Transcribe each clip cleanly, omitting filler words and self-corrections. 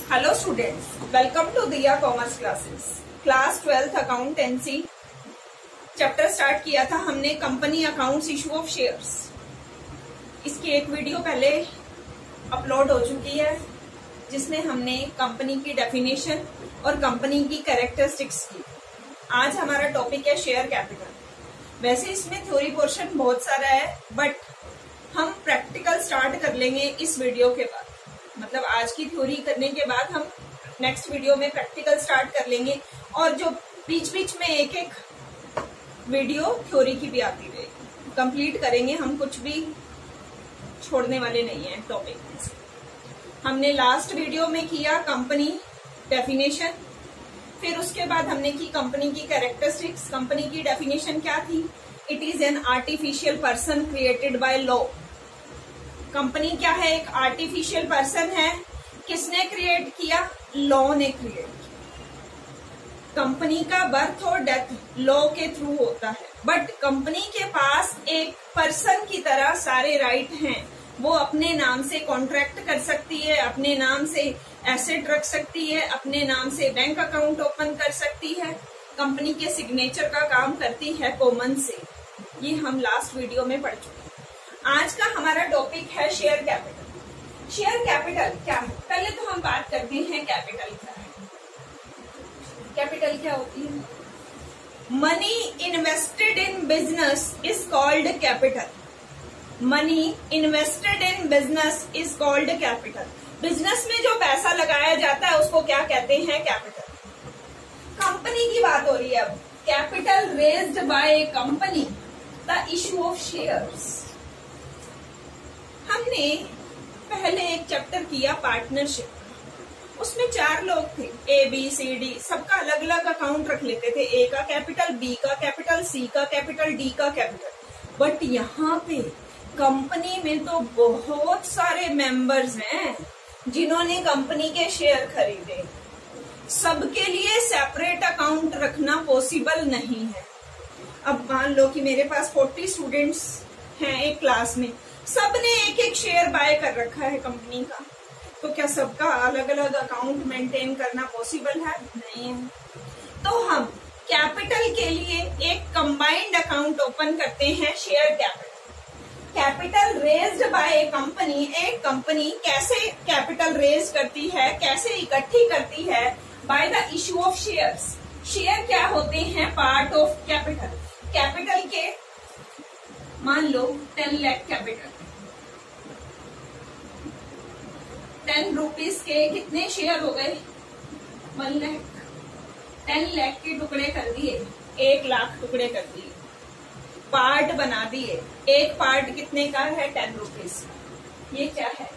Hello students, welcome to दिया commerce classes. Class 12th accountancy chapter start किया था हमने, company accounts issue of shares. इसकी एक वीडियो पहले अपलोड हो चुकी है जिसमें हमने कंपनी की डेफिनेशन और कंपनी की कैरेक्टरिस्टिक्स की। आज हमारा टॉपिक है शेयर कैपिटल। वैसे इसमें थ्योरी पोर्शन बहुत सारा है, बट हम प्रैक्टिकल स्टार्ट कर लेंगे इस वीडियो के बाद। मतलब आज की थ्योरी करने के बाद हम नेक्स्ट वीडियो में प्रैक्टिकल स्टार्ट कर लेंगे, और जो बीच बीच में एक एक वीडियो थ्योरी की भी आती रहेगी, कंप्लीट करेंगे। हम कुछ भी छोड़ने वाले नहीं है टॉपिक में। हमने लास्ट वीडियो में किया कंपनी डेफिनेशन, फिर उसके बाद हमने की कंपनी की कैरेक्टरिस्टिक्स। कंपनी की डेफिनेशन क्या थी? It is an artificial person created by law. Company क्या है? एक आर्टिफिशियल पर्सन है। किसने क्रिएट किया? लॉ ने क्रिएट किया। कंपनी का बर्थ और डेथ लॉ के थ्रू होता है, बट कंपनी के पास एक पर्सन की तरह सारे राइट हैं। वो अपने नाम से कॉन्ट्रैक्ट कर सकती है, अपने नाम से एसेट रख सकती है, अपने नाम से बैंक अकाउंट ओपन कर सकती है। कंपनी के सिग्नेचर का काम करती है कॉमन से। ये हम लास्ट वीडियो में पढ़ चुके हैं। आज का हमारा टॉपिक है शेयर कैपिटल। शेयर कैपिटल क्या है? पहले तो हम बात करते हैं कैपिटल क्या है। कैपिटल क्या होती है? Money invested in business is called capital. Money invested in business is called capital. Business में जो पैसा लगाया जाता है उसको क्या कहते हैं? कैपिटल। कंपनी की बात हो रही है अब। Capital raised bye A company, the issue of shares. हमने पहले एक चैप्टर किया पार्टनरशिप। उसमें 4 लोग थे, ए बी सी डी। सबका अलग अलग अकाउंट रख लेते थे। ए का कैपिटल, बी का कैपिटल, सी का कैपिटल, डी का कैपिटल। बट यहाँ पे कंपनी में तो बहुत सारे मेंबर्स हैं जिन्होंने कंपनी के शेयर खरीदे। सबके लिए सेपरेट अकाउंट रखना पॉसिबल नहीं है। अब मान लो कि मेरे पास 40 स्टूडेंट्स हैं एक क्लास में, सबने एक एक शेयर बाय कर रखा है कंपनी का, तो क्या सबका अलग अलग अकाउंट मेंटेन करना पॉसिबल है? नहीं है। तो हम कैपिटल के लिए एक कंबाइंड अकाउंट ओपन करते हैं, share capital. Capital raised bye ए कंपनी। एक कंपनी कैसे कैपिटल रेज करती है, कैसे इकट्ठी करती है? By the issue of shares. Share क्या होते हैं? Part of capital. कैपिटल के मान लो 10 लाख कैपिटल, 10 रुपीज के कितने शेयर हो गए? 1 लाख। 10 लाख के टुकड़े कर दिए, 1 लाख टुकड़े कर दिए, पार्ट बना दिए। एक पार्ट कितने का है? 10 रुपीज। ये क्या है?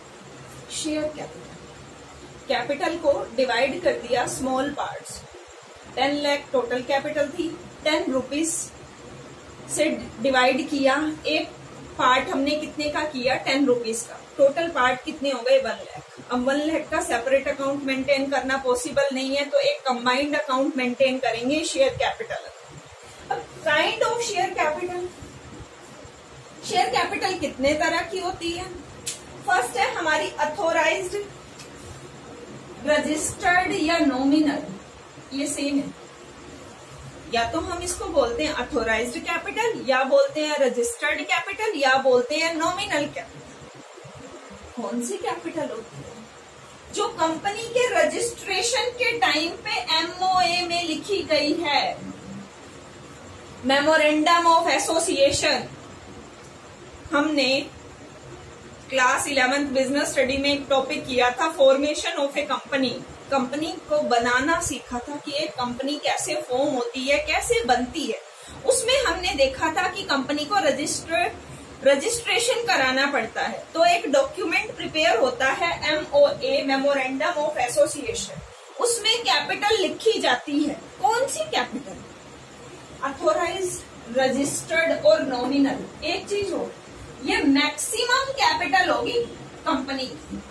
Share capital. कैपिटल को डिवाइड कर दिया small parts. 10 lakh total capital थी, 10 रुपीज से डिवाइड किया। एक पार्ट हमने कितने का किया? 10 रुपीज का। टोटल पार्ट कितने हो गए? 1 लाख। अब 1 लाख का सेपरेट अकाउंट मेंटेन करना पॉसिबल नहीं है, तो एक कंबाइंड अकाउंट मेंटेन करेंगे, शेयर कैपिटल। अब kind of share capital. Share capital कितने तरह की होती है? फर्स्ट है हमारी अथोराइज्ड, रजिस्टर्ड या नॉमिनल। ये सेम है। या तो हम इसको बोलते हैं अथोराइज्ड कैपिटल, या बोलते हैं रजिस्टर्ड कैपिटल, या बोलते हैं नॉमिनल कैपिटल। कौन सी कैपिटल होती है? जो कंपनी के रजिस्ट्रेशन के टाइम पे एमओए में लिखी गई है, मेमोरेंडम ऑफ एसोसिएशन। हमने क्लास 11th बिजनेस स्टडी में एक टॉपिक किया था, formation of A company. Company को बनाना सीखा था कि एक कंपनी कैसे फॉर्म होती है, कैसे बनती है। उसमें हमने देखा था कि कंपनी को रजिस्ट्रेशन कराना पड़ता है, तो एक डॉक्यूमेंट प्रिपेयर होता है, एमओए, मेमोरेंडम ऑफ एसोसिएशन। उसमें कैपिटल लिखी जाती है। कौन सी कैपिटल? अथोराइज, रजिस्टर्ड और नॉमिनल। एक चीज हो, ये मैक्सिमम कैपिटल होगी कंपनी की,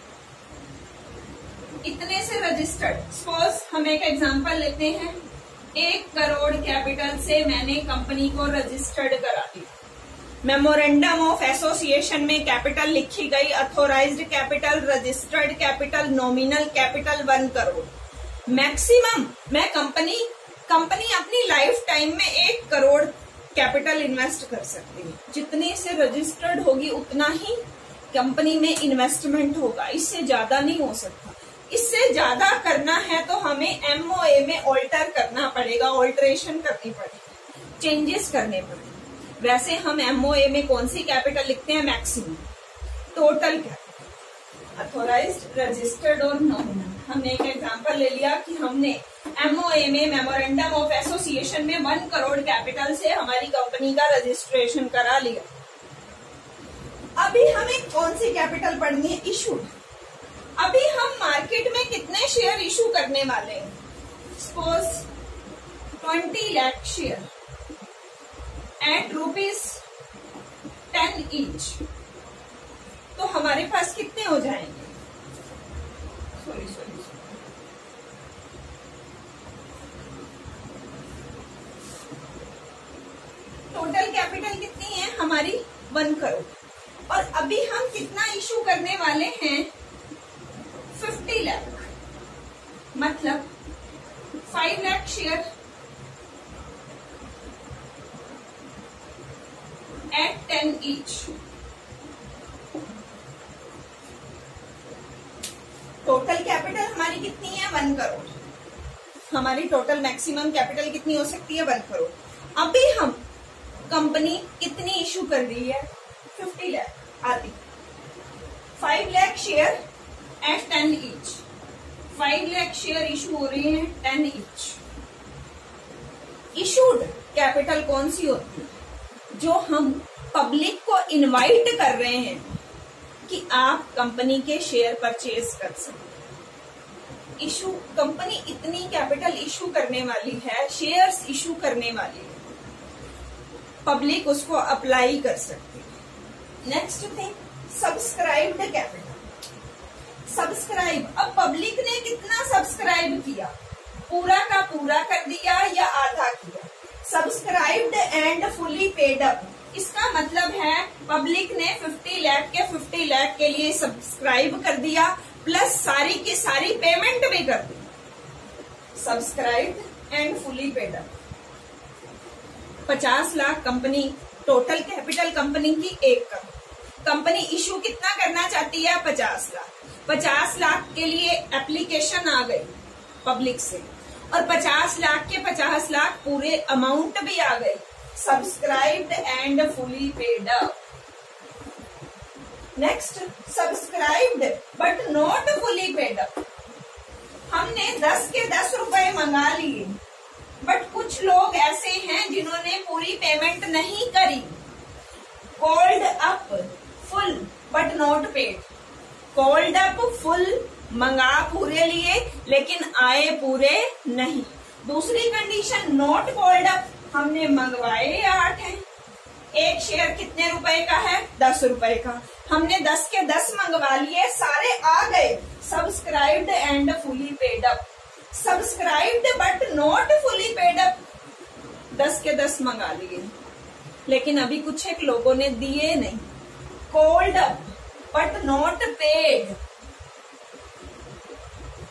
इतने से रजिस्टर्ड। सपोज हम एक एग्जांपल लेते हैं, 1 करोड़ कैपिटल से मैंने कंपनी को रजिस्टर्ड करा दी। मेमोरेंडम ऑफ एसोसिएशन में कैपिटल लिखी गई, authorised capital, registered capital, nominal capital 1 crore. Maximum मैं कंपनी अपनी लाइफ टाइम में 1 करोड़ कैपिटल इन्वेस्ट कर सकती है। जितने से रजिस्टर्ड होगी उतना ही कंपनी में इन्वेस्टमेंट होगा, इससे ज्यादा नहीं हो सकता। इससे ज्यादा करना है तो हमें एमओए में ऑल्टर करना पड़ेगा, ऑल्टरेशन करनी पड़ेगी, चेंजेस करने पड़ेंगे। वैसे हम एमओए में कौन सी कैपिटल लिखते हैं? Maximum, total capital, authorised, registered और नॉमिनल। हमने एक एग्जांपल ले लिया कि हमने एमओए में, मेमोरेंडम ऑफ एसोसिएशन में 1 करोड़ कैपिटल से हमारी कंपनी का रजिस्ट्रेशन करा लिया। अभी हमें कौन सी कैपिटल पढ़नी है? इशूड। अभी हम मार्केट में कितने शेयर इशू करने वाले हैं? Suppose 20 lakh share eight ₹10 each, तो हमारे पास कितने हो जाएंगे? सॉरी टोटल कैपिटल कितनी है हमारी? 1 करोड़। और अभी हम कितना इशू करने वाले हैं? 50 लाख, मतलब 5 lakh share eight 10 each. Total capital हमारी कितनी है? 1 करोड़। हमारी टोटल मैक्सिमम कैपिटल कितनी हो सकती है? 1 करोड़। अभी हम कंपनी कितनी इशू कर रही है? 50 लाख आदि। 5 lakh share eight 10 each. 5 lakh share issue हो रही है 10 ईच। इशूड कैपिटल कौन सी होती है? जो हम पब्लिक को इनवाइट कर रहे हैं कि आप कंपनी के शेयर परचेज कर सकते। इशू, कंपनी इतनी कैपिटल इशू करने वाली है, शेयर्स इशू करने वाली है, पब्लिक उसको अप्लाई कर सकती है। Next thing, subscribed capital. Subscribe, अब पब्लिक ने कितना सब्सक्राइब किया? पूरा का पूरा कर दिया या आधा किया? Subscribed and fully paid up, इसका मतलब है पब्लिक ने 50 लाख के 50 लाख के लिए सब्सक्राइब कर दिया, प्लस सारी की सारी पेमेंट भी कर दी। Subscribed and fully paid up. 50 lakh company, total capital company की 1 करोड़। कंपनी इशू कितना करना चाहती है? 50 लाख। 50 लाख के लिए एप्लीकेशन आ गई पब्लिक से, और 50 लाख के 50 लाख पूरे अमाउंट भी आ गई। Subscribed and fully paid up. Next, subscribed but not fully paid up. हमने 10 के 10 रुपए मंगा लिए, बट कुछ लोग ऐसे हैं जिन्होंने पूरी पेमेंट नहीं करी। Called up full but not paid. Called up full, मंगा पूरे लिए लेकिन आए पूरे नहीं। दूसरी कंडीशन, नॉट कॉल्ड अप, हमने मंगवाए 8 हैं। एक शेयर कितने रुपए का है? 10 रुपए का। हमने 10 के 10 मंगवा लिए, सारे आ गए। Subscribed and fully paid up. Subscribed but not fully paid up, 10 के 10 मंगा लिए लेकिन अभी कुछ एक लोगों ने दिए नहीं। Called up but not paid.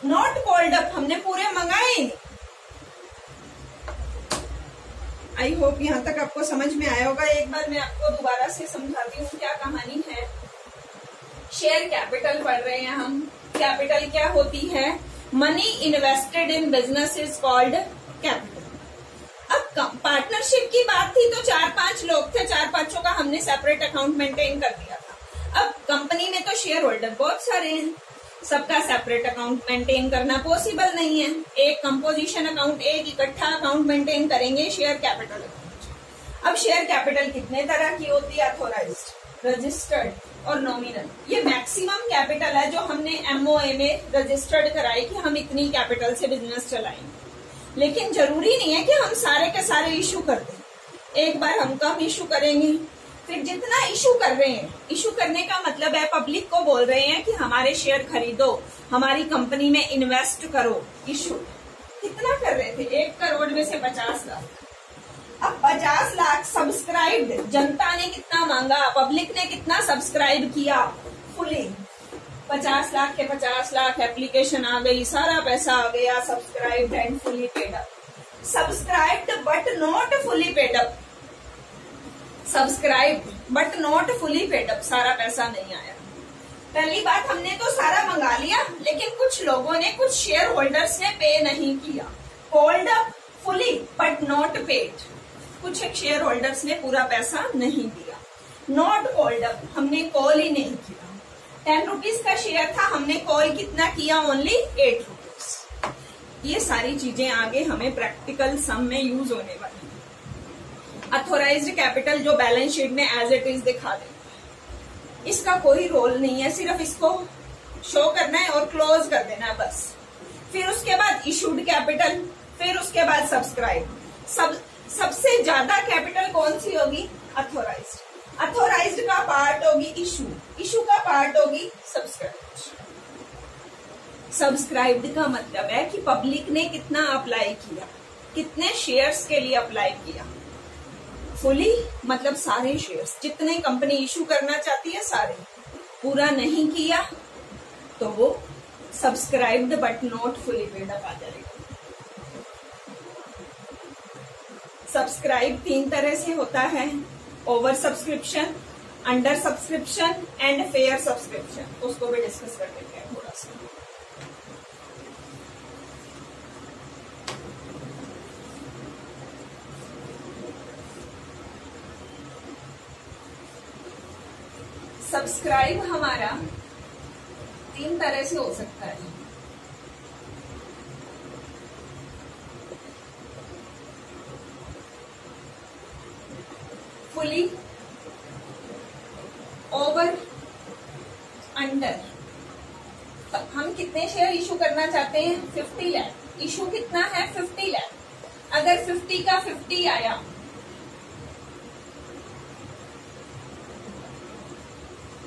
Not called up, हमने पूरे मंगाए नहीं। आई होप यहां तक आपको समझ में आया होगा। एक बार मैं आपको दोबारा से समझाती हूँ क्या कहानी है। शेयर कैपिटल पढ़ रहे हैं हम। कैपिटल क्या होती है? Money invested in business is called capital. अब पार्टनरशिप की बात थी तो 4-5 लोग थे, 4-5 का हमने सेपरेट अकाउंट मेंटेन कर दिया था। अब कंपनी में तो शेयर होल्डर बहुत सारे हैं, सबका सेपरेट अकाउंट मेंटेन करना पॉसिबल नहीं है। एक कंपोजिशन अकाउंट, एक इकट्ठा अकाउंट मेंटेन करेंगे शेयर कैपिटल अकाउंट। अब शेयर कैपिटल कितने तरह की होती है? अथोराइज्ड, रजिस्टर्ड और नॉमिनल। ये मैक्सिमम कैपिटल है जो हमने एमओए में रजिस्टर्ड कराई कि हम इतनी कैपिटल से बिजनेस चलाएंगे। लेकिन जरूरी नहीं है कि हम सारे के सारे इशू कर दें। एक बार हम कम इशू करेंगे, फिर जितना इशू कर रहे हैं, इशू करने का मतलब है पब्लिक को बोल रहे हैं कि हमारे शेयर खरीदो, हमारी कंपनी में इन्वेस्ट करो। इशू कितना कर रहे थे? 1 करोड़ में से 50 लाख। अब 50 लाख सब्सक्राइब्ड, जनता ने कितना मांगा, पब्लिक ने कितना सब्सक्राइब किया फुली, 50 लाख के 50 लाख, एप्लीकेशन आ गई, सारा पैसा आ गया, subscribed and fully paid up. Subscribed but not fully paid up, subscribed but not fully paid up, सारा पैसा नहीं आया। पहली बात, हमने तो सारा मंगा लिया, लेकिन कुछ लोगों ने, कुछ शेयर होल्डर्स ने पे नहीं किया। Called up fully but not paid, कुछ एक शेयर होल्डर्स ने पूरा पैसा नहीं दिया। नॉट कॉल्ड अप, हमने कॉल ही नहीं किया। 10 रुपीज का शेयर था, हमने कॉल कितना किया, ओनली 8 रुपीज। ये सारी चीजें आगे हमें प्रैक्टिकल सम में यूज होने वाली है। अथोराइज्ड कैपिटल जो बैलेंस शीट में एज इट इज दिखा देंगे, इसका कोई रोल नहीं है, सिर्फ इसको शो करना है और क्लोज कर देना है बस। फिर उसके बाद इशूड कैपिटल, फिर उसके बाद सब्सक्राइब। सबसे ज्यादा कैपिटल कौन सी होगी, अथोराइज्ड। अथोराइज्ड का पार्ट होगी इशू, इशू का पार्ट होगी सब्सक्राइब्ड। सब्सक्राइब्ड का मतलब है कि पब्लिक ने कितना अप्लाई किया, कितने शेयर्स के लिए अप्लाई किया। फुली मतलब सारे शेयर्स, जितने कंपनी इशू करना चाहती है सारे। पूरा नहीं किया तो वो subscribed but not fully paid up आ जाएगा। सब्सक्राइब 3 तरह से होता है, over subscription, under subscription and fair subscription. उसको भी डिस्कस कर लेते हैं थोड़ा सा। सब्सक्राइब हमारा 3 तरह से हो सकता है। Fully, over, under. हम कितने शेयर इशू करना चाहते हैं, 50 लाख। इशू कितना है, 50 लाख। अगर 50 का 50 आया,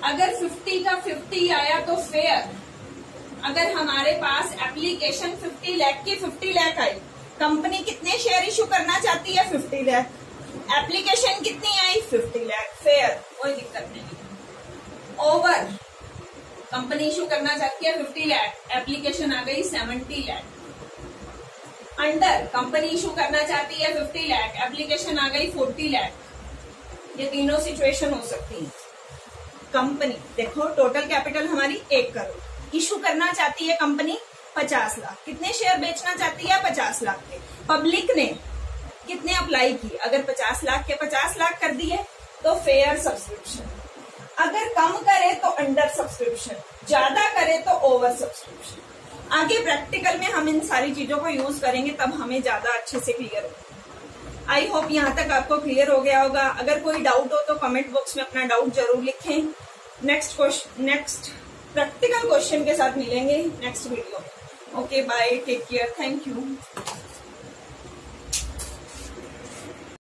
अगर 50 का 50 आया तो फेयर। अगर हमारे पास एप्लीकेशन 50 लाख की 50 लाख आई, कंपनी कितने शेयर इशू करना चाहती है, 50 लाख। एप्लीकेशन कितनी आई, 50 लाख, फेयर, कोई दिक्कत नहीं। ओवर, कंपनी इशू करना चाहती है 50 लाख, एप्लीकेशन आ गई 70 लाख। अंडर, कंपनी इशू करना चाहती है 50 लाख, एप्लीकेशन आ गई 40 लाख। ये तीनों सिचुएशन हो सकती है। कंपनी देखो, टोटल कैपिटल हमारी 1 करोड़, इशू करना चाहती है कंपनी 50 लाख। कितने शेयर बेचना चाहती है, 50 लाख के। पब्लिक ने कितने अप्लाई किए, अगर 50 लाख के 50 लाख कर दिए तो फेयर सब्सक्रिप्शन। अगर कम करे तो अंडर सब्सक्रिप्शन, ज्यादा करे तो ओवर सब्सक्रिप्शन। आगे प्रैक्टिकल में हम इन सारी चीजों को यूज करेंगे, तब हमें ज्यादा अच्छे से क्लियर होगा। आई होप यहाँ तक आपको क्लियर हो गया होगा। अगर कोई डाउट हो तो कमेंट बॉक्स में अपना डाउट जरूर लिखें। नेक्स्ट प्रैक्टिकल क्वेश्चन के साथ मिलेंगे नेक्स्ट वीडियो में। Okay, bye, take care, thank you.